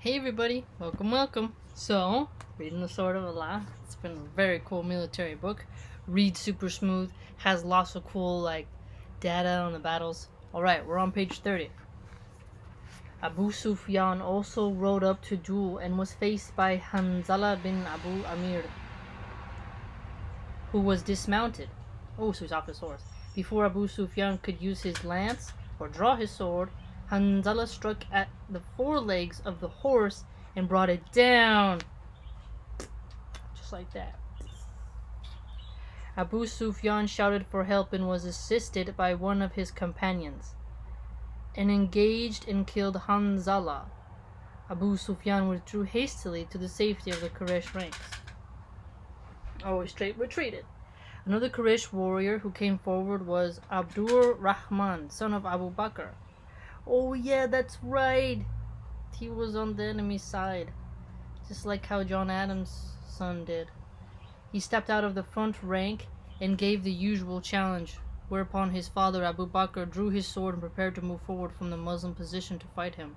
Hey everybody, welcome. So, reading the Sword of Allah. It's been a very cool military book. Reads super smooth, has lots of cool data on the battles. Alright, we're on page 30. Abu Sufyan also rode up to duel and was faced by Hanzala bin Abu Amir, who was dismounted. Oh, so he's off his horse. Before Abu Sufyan could use his lance or draw his sword, Hanzala struck at the forelegs of the horse and brought it down. Just like that. Abu Sufyan shouted for help and was assisted by one of his companions, and engaged and killed Hanzala. Abu Sufyan withdrew hastily to the safety of the Quraysh ranks. Oh, he straight retreated. Another Quraysh warrior who came forward was Abdur Rahman, son of Abu Bakr. Oh yeah, that's right. He was on the enemy's side, just like how John Adams' son did. He stepped out of the front rank and gave the usual challenge, whereupon his father Abu Bakr drew his sword and prepared to move forward from the Muslim position to fight him.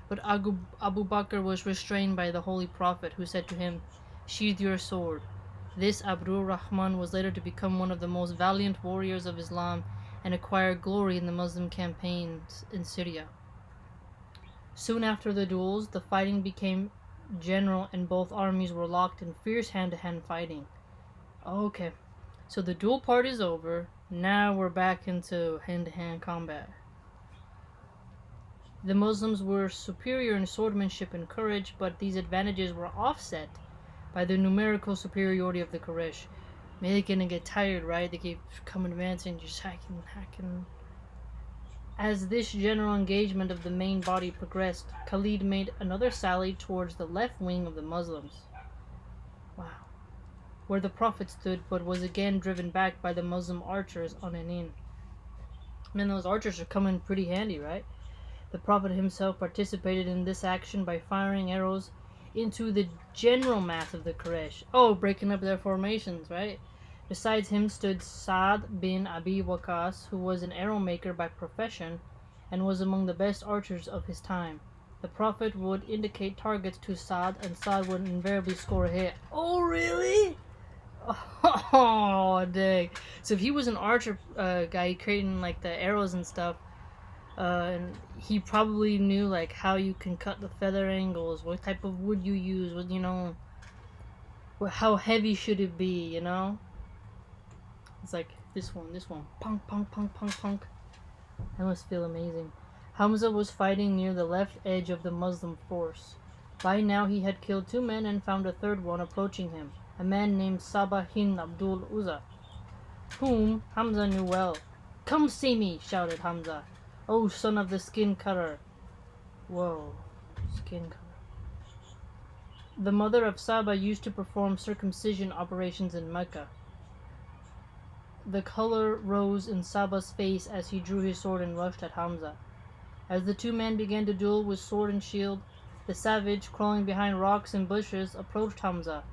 But Abu Bakr was restrained by the Holy Prophet, who said to him, "Sheathe your sword." This Abdur Rahman was later to become one of the most valiant warriors of Islam and acquire glory in the Muslim campaigns in Syria. Soon after the duels, the fighting became general and both armies were locked in fierce hand-to-hand fighting. Okay, so the duel part is over. Now we're back into hand-to-hand combat. The Muslims were superior in swordsmanship and courage, but these advantages were offset by the numerical superiority of the Quraysh. They're gonna get tired, right? They keep coming advancing, just hacking. As this general engagement of the main body progressed, Khalid made another sally towards the left wing of the Muslims. Wow. Where the Prophet stood, but was again driven back by the Muslim archers on an inn. Man, those archers are coming pretty handy, right? The Prophet himself participated in this action by firing arrows into the general mass of the Quraysh. Oh, breaking up their formations, right? Besides him stood Sa'd bin Abi Waqqas, who was an arrow maker by profession and was among the best archers of his time. The Prophet would indicate targets to Sa'd, and Sa'd would invariably score a hit. Oh, really? Oh, dang. So if he was an archer guy creating the arrows and stuff, and he probably knew how you can cut the feather angles, what type of wood you use, how heavy should it be, It's like this one, punk, punk, punk, punk, punk. That must feel amazing. Hamza was fighting near the left edge of the Muslim force. By now he had killed 2 men and found a third one approaching him, a man named Sabah bin Abdul Uzza, whom Hamza knew well. "Come see me," shouted Hamza. "Oh, son of the skin cutter." Whoa, skin cutter. The mother of Saba used to perform circumcision operations in Mecca. The color rose in Saba's face as he drew his sword and rushed at Hamza. As the 2 men began to duel with sword and shield, the savage, crawling behind rocks and bushes, approached Hamza.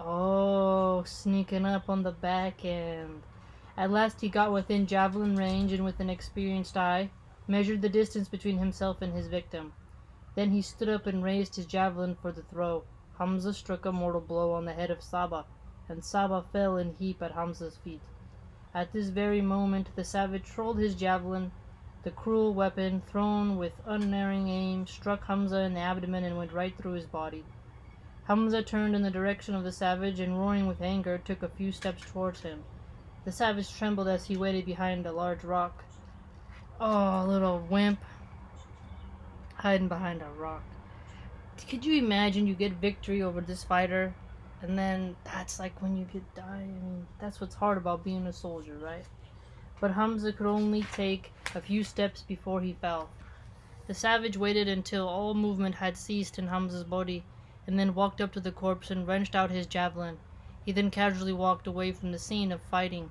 Oh, sneaking up on the back end. At last he got within javelin range and with an experienced eye, measured the distance between himself and his victim. Then he stood up and raised his javelin for the throw. Hamza struck a mortal blow on the head of Saba, and Saba fell in heap at Hamza's feet. At this very moment the savage hurled his javelin. The cruel weapon, thrown with unerring aim, struck Hamza in the abdomen and went right through his body. Hamza turned in the direction of the savage and, roaring with anger, took a few steps towards him. The savage trembled as he waited behind a large rock. Oh, little wimp. Hiding behind a rock. Could you imagine you get victory over this fighter, and then that's when you could die? I mean, that's what's hard about being a soldier, right? But Hamza could only take a few steps before he fell. The savage waited until all movement had ceased in Hamza's body, and then walked up to the corpse and wrenched out his javelin. He then casually walked away from the scene of fighting.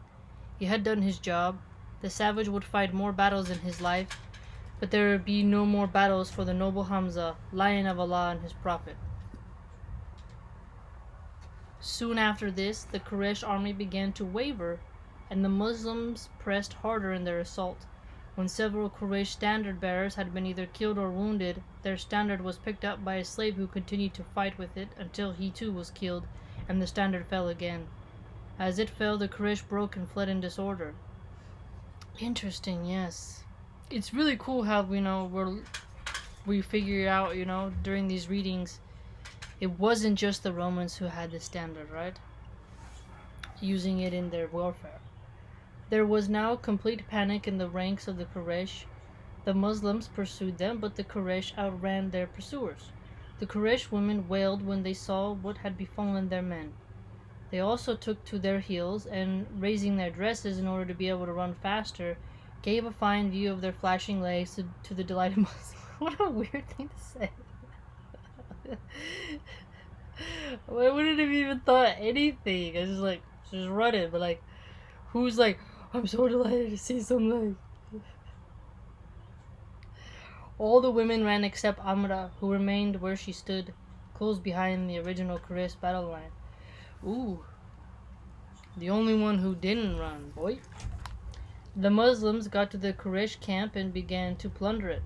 He had done his job. The savage would fight more battles in his life, but there would be no more battles for the noble Hamza, lion of Allah and his Prophet. Soon after this, the Quraysh army began to waver, and the Muslims pressed harder in their assault. When several Quraysh standard bearers had been either killed or wounded, their standard was picked up by a slave who continued to fight with it until he too was killed, and the standard fell again. As it fell, the Quraysh broke and fled in disorder. Interesting, yes. It's really cool how we figure out, during these readings, it wasn't just the Romans who had the standard, right? Using it in their warfare. There was now complete panic in the ranks of the Quraysh. The Muslims pursued them, but the Quraysh outran their pursuers. The Quraysh women wailed when they saw what had befallen their men. They also took to their heels, and raising their dresses in order to be able to run faster, gave a fine view of their flashing legs to the delighted Muslims. What a weird thing to say. I wouldn't have even thought anything. I just run it, but like, who's like, I'm so delighted to see some legs. All the women ran except Amra, who remained where she stood, close behind the original Quraysh battle line. Ooh. The only one who didn't run, boy. The Muslims got to the Quraysh camp and began to plunder it.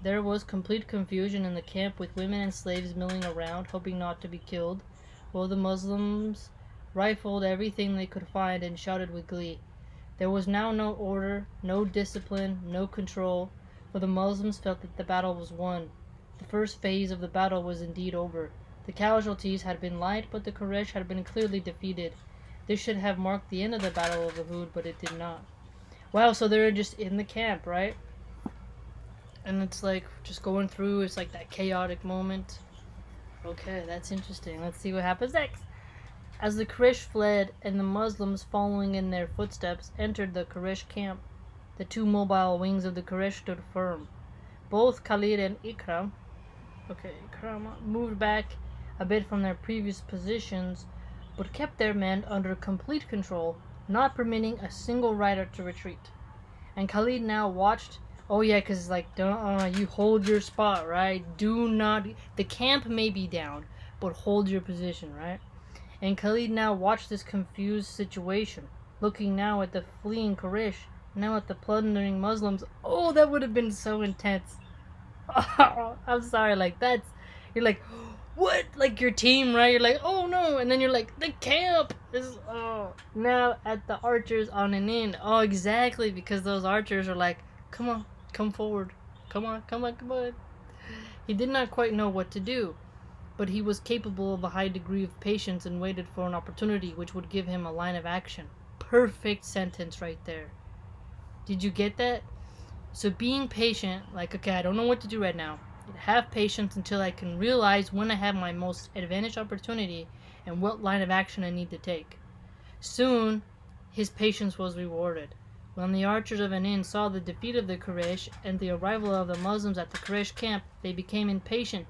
There was complete confusion in the camp, with women and slaves milling around, hoping not to be killed, while the Muslims rifled everything they could find and shouted with glee. There was now no order, no discipline, no control, for the Muslims felt that the battle was won. The first phase of the battle was indeed over. The casualties had been light, but the Quraysh had been clearly defeated. This should have marked the end of the Battle of Uhud, but it did not. Wow, so they're just in the camp, right? And it's like, just going through, it's like that chaotic moment. Okay, that's interesting. Let's see what happens next. As the Quraysh fled, and the Muslims, following in their footsteps, entered the Quraysh camp, the two mobile wings of the Quraysh stood firm. Both Khalid and Ikram moved back a bit from their previous positions, but kept their men under complete control, not permitting a single rider to retreat. And Khalid now watched. Oh yeah, because like, don't you hold your spot, right? Do not. The camp may be down, but hold your position, right? And Khalid now watched this confused situation, looking now at the fleeing Quraysh, now at the plundering Muslims. Oh, that would have been so intense. I'm sorry, like you're like, what? Like your team, right? You're like, oh no, and then you're like, the camp is now at the archers on an in. Oh, exactly, because those archers are like, come on, come forward, come on. He did not quite know what to do, but he was capable of a high degree of patience and waited for an opportunity which would give him a line of action. Perfect sentence right there. Did you get that? So being patient, like, okay, I don't know what to do right now. Have patience until I can realize when I have my most advantaged opportunity and what line of action I need to take. Soon, his patience was rewarded. When the archers of Anin saw the defeat of the Quraysh and the arrival of the Muslims at the Quraysh camp, they became impatient.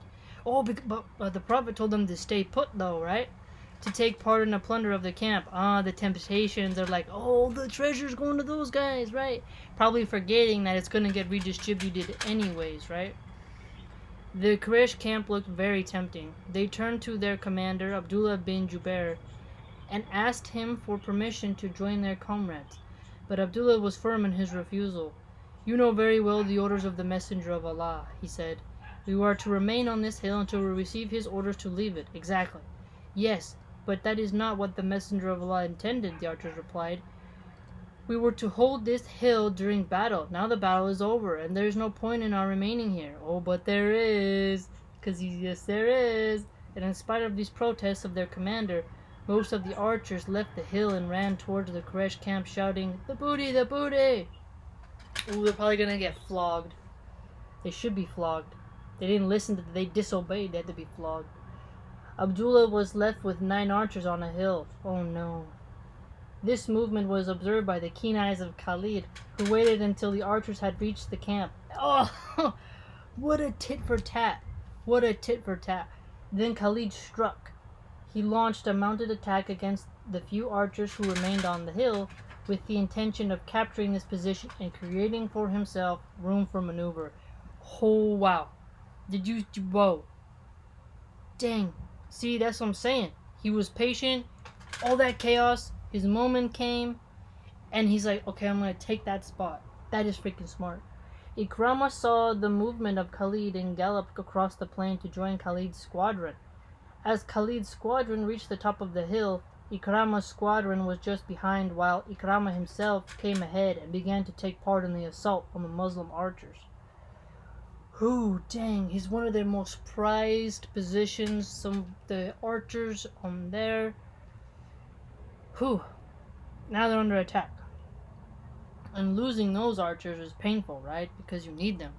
Oh, but the Prophet told them to stay put, though, right? To take part in the plunder of the camp. The temptations are like, oh, the treasure's going to those guys, right? Probably forgetting that it's going to get redistributed anyways, right? The Quraysh camp looked very tempting. They turned to their commander, Abdullah bin Jubair, and asked him for permission to join their comrades. But Abdullah was firm in his refusal. You know very well the orders of the Messenger of Allah, he said. We are to remain on this hill until we receive his orders to leave it. Exactly. Yes, but that is not what the Messenger of Allah intended, the archers replied. We were to hold this hill during battle. Now the battle is over, and there is no point in our remaining here. Oh, but there is. Yes, there is. And in spite of these protests of their commander, most of the archers left the hill and ran towards the Quraysh camp, shouting, the booty, the booty! Ooh, they're probably going to get flogged. They should be flogged. They didn't listen they disobeyed. They had to be flogged. Abdullah was left with 9 archers on a hill. Oh no. This movement was observed by the keen eyes of Khalid, who waited until the archers had reached the camp. Oh, what a tit for tat. What a tit for tat. Then Khalid struck. He launched a mounted attack against the few archers who remained on the hill, with the intention of capturing this position and creating for himself room for maneuver. Oh, wow. Whoa. Dang. See, that's what I'm saying. He was patient. All that chaos. His moment came. And he's like, okay, I'm going to take that spot. That is freaking smart. Ikrama saw the movement of Khalid and galloped across the plain to join Khalid's squadron. As Khalid's squadron reached the top of the hill, Ikrama's squadron was just behind, while Ikrama himself came ahead and began to take part in the assault on the Muslim archers. Ooh, dang, he's one of their most prized positions. Some of the archers on there. Whew. Now they're under attack. And losing those archers is painful, right? Because you need them.